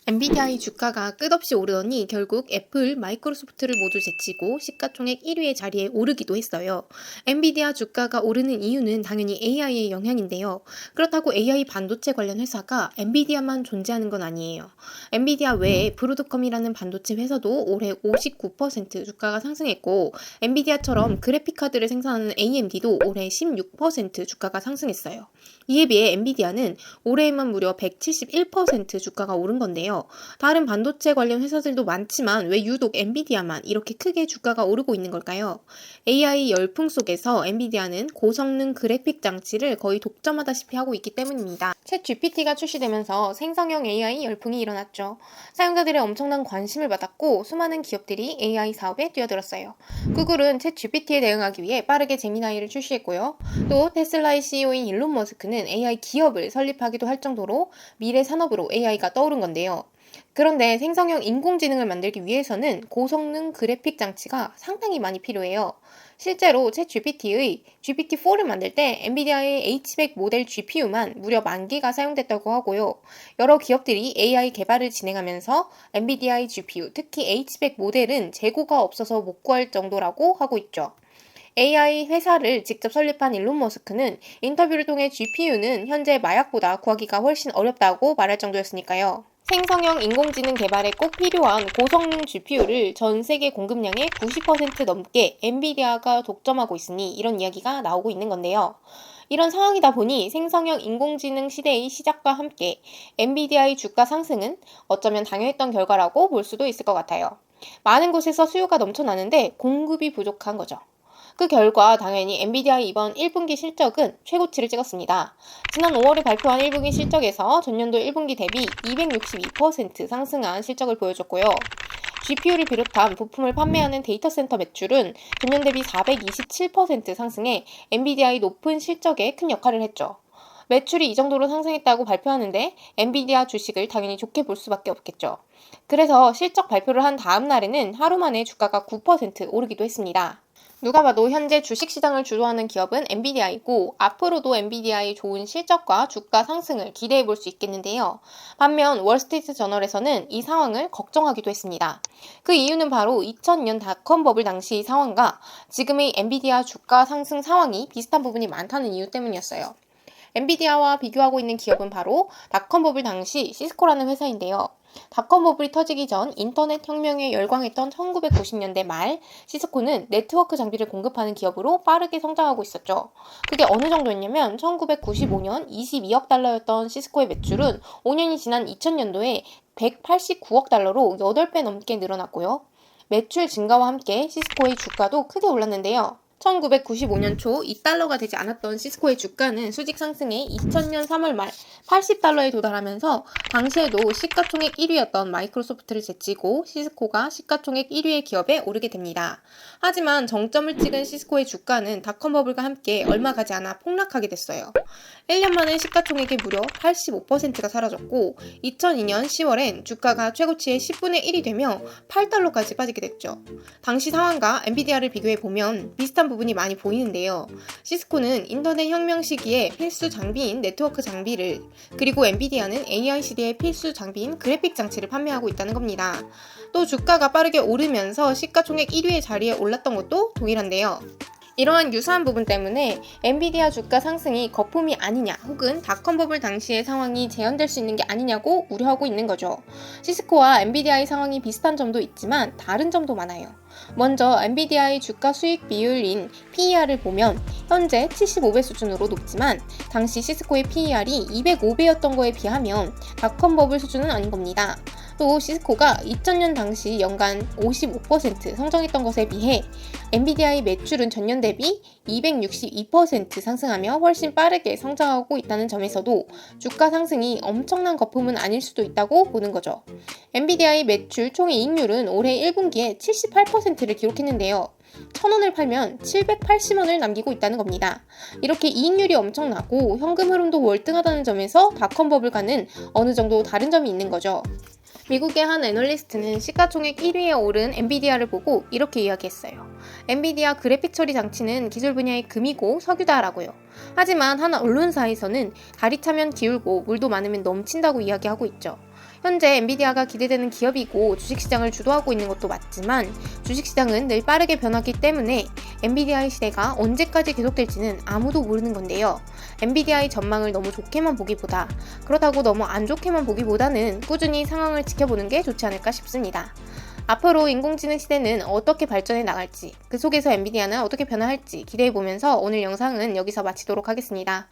엔비디아의 주가가 끝없이 오르더니 결국 애플, 마이크로소프트를 모두 제치고 시가총액 1위의 자리에 오르기도 했어요. 엔비디아 주가가 오르는 이유는 당연히 AI의 영향인데요. 그렇다고 AI 반도체 관련 회사가 엔비디아만 존재하는 건 아니에요. 엔비디아 외에 브로드컴이라는 반도체 회사도 올해 59% 주가가 상승했고, 엔비디아처럼 그래픽카드를 생산하는 AMD도 올해 16% 주가가 상승했어요. 이에 비해 엔비디아는 올해에만 무려 171% 주가가 오른 건데요. 다른 반도체 관련 회사들도 많지만 왜 유독 엔비디아만 이렇게 크게 주가가 오르고 있는 걸까요? AI 열풍 속에서 엔비디아는 고성능 그래픽 장치를 거의 독점하다시피 하고 있기 때문입니다. 챗 GPT가 출시되면서 생성형 AI 열풍이 일어났죠. 사용자들의 엄청난 관심을 받았고 수많은 기업들이 AI 사업에 뛰어들었어요. 구글은 챗 GPT에 대응하기 위해 빠르게 제미나이를 출시했고요. 또 테슬라의 CEO인 일론 머스크는 AI 기업을 설립하기도 할 정도로 미래 산업으로 AI가 떠오른 건데요. 그런데 생성형 인공지능을 만들기 위해서는 고성능 그래픽 장치가 상당히 많이 필요해요. 실제로 챗 GPT의 GPT-4를 만들 때 엔비디아의 H100 모델 GPU만 무려 10,000개가 사용됐다고 하고요. 여러 기업들이 AI 개발을 진행하면서 엔비디아의 GPU, 특히 H100 모델은 재고가 없어서 못 구할 정도라고 하고 있죠. AI 회사를 직접 설립한 일론 머스크는 인터뷰를 통해 GPU는 현재 마약보다 구하기가 훨씬 어렵다고 말할 정도였으니까요. 생성형 인공지능 개발에 꼭 필요한 고성능 GPU를 전 세계 공급량의 90% 넘게 엔비디아가 독점하고 있으니 이런 이야기가 나오고 있는 건데요. 이런 상황이다 보니 생성형 인공지능 시대의 시작과 함께 엔비디아의 주가 상승은 어쩌면 당연했던 결과라고 볼 수도 있을 것 같아요. 많은 곳에서 수요가 넘쳐나는데 공급이 부족한 거죠. 그 결과 당연히 엔비디아의 이번 1분기 실적은 최고치를 찍었습니다. 지난 5월에 발표한 1분기 실적에서 전년도 1분기 대비 262% 상승한 실적을 보여줬고요. GPU를 비롯한 부품을 판매하는 데이터 센터 매출은 전년 대비 427% 상승해 엔비디아의 높은 실적에 큰 역할을 했죠. 매출이 이 정도로 상승했다고 발표하는데 엔비디아 주식을 당연히 좋게 볼 수밖에 없겠죠. 그래서 실적 발표를 한 다음 날에는 하루 만에 주가가 9% 오르기도 했습니다. 누가 봐도 현재 주식시장을 주도하는 기업은 엔비디아이고 앞으로도 엔비디아의 좋은 실적과 주가 상승을 기대해 볼 수 있겠는데요. 반면 월스트리트 저널에서는 이 상황을 걱정하기도 했습니다. 그 이유는 바로 2000년 닷컴 버블 당시 상황과 지금의 엔비디아 주가 상승 상황이 비슷한 부분이 많다는 이유 때문이었어요. 엔비디아와 비교하고 있는 기업은 바로 닷컴 버블 당시 시스코라는 회사인데요. 닷컴 버블이 터지기 전 인터넷 혁명에 열광했던 1990년대 말 시스코는 네트워크 장비를 공급하는 기업으로 빠르게 성장하고 있었죠. 그게 어느 정도였냐면 1995년 22억 달러였던 시스코의 매출은 5년이 지난 2000년도에 189억 달러로 8배 넘게 늘어났고요. 매출 증가와 함께 시스코의 주가도 크게 올랐는데요. 1995년 초 2달러가 되지 않았던 시스코의 주가는 수직 상승해 2000년 3월 말 80달러에 도달하면서 당시에도 시가총액 1위였던 마이크로소프트를 제치고 시스코가 시가총액 1위의 기업에 오르게 됩니다. 하지만 정점을 찍은 시스코의 주가는 닷컴 버블과 함께 얼마 가지 않아 폭락하게 됐어요. 1년 만에 시가총액의 무려 85%가 사라졌고 2002년 10월엔 주가가 최고치의 10분의 1이 되며 8달러까지 빠지게 됐죠. 당시 상황과 엔비디아를 비교해보면 비슷한 부분이 많이 보이는데요. 시스코는 인터넷 혁명 시기에 필수 장비인 네트워크 장비를, 그리고 엔비디아는 AI 시대의 필수 장비인 그래픽 장치를 판매하고 있다는 겁니다. 또 주가가 빠르게 오르면서 시가총액 1위의 자리에 올랐던 것도 동일한데요. 이러한 유사한 부분 때문에 엔비디아 주가 상승이 거품이 아니냐 혹은 닷컴 버블 당시의 상황이 재현될 수 있는 게 아니냐고 우려하고 있는 거죠. 시스코와 엔비디아의 상황이 비슷한 점도 있지만 다른 점도 많아요. 먼저 엔비디아의 주가 수익 비율인 PER을 보면 현재 75배 수준으로 높지만 당시 시스코의 PER이 205배였던 거에 비하면 닷컴 버블 수준은 아닌 겁니다. 또 시스코가 2000년 당시 연간 55% 성장했던 것에 비해 엔비디아의 매출은 전년 대비 262% 상승하며 훨씬 빠르게 성장하고 있다는 점에서도 주가 상승이 엄청난 거품은 아닐 수도 있다고 보는 거죠. 엔비디아의 매출 총이익률은 올해 1분기에 78%를 기록했는데요. 1,000원을 팔면 780원을 남기고 있다는 겁니다. 이렇게 이익률이 엄청나고 현금 흐름도 월등하다는 점에서 닷컴 버블과는 어느 정도 다른 점이 있는 거죠. 미국의 한 애널리스트는 시가총액 1위에 오른 엔비디아를 보고 이렇게 이야기했어요. 엔비디아 그래픽 처리 장치는 기술 분야의 금이고 석유다라고요. 하지만 한 언론사에서는 다리 차면 기울고 물도 많으면 넘친다고 이야기하고 있죠. 현재 엔비디아가 기대되는 기업이고 주식시장을 주도하고 있는 것도 맞지만 주식시장은 늘 빠르게 변하기 때문에 엔비디아의 시대가 언제까지 계속될지는 아무도 모르는 건데요. 엔비디아의 전망을 너무 좋게만 보기보다 그렇다고 너무 안 좋게만 보기보다는 꾸준히 상황을 지켜보는 게 좋지 않을까 싶습니다. 앞으로 인공지능 시대는 어떻게 발전해 나갈지, 그 속에서 엔비디아는 어떻게 변화할지 기대해보면서 오늘 영상은 여기서 마치도록 하겠습니다.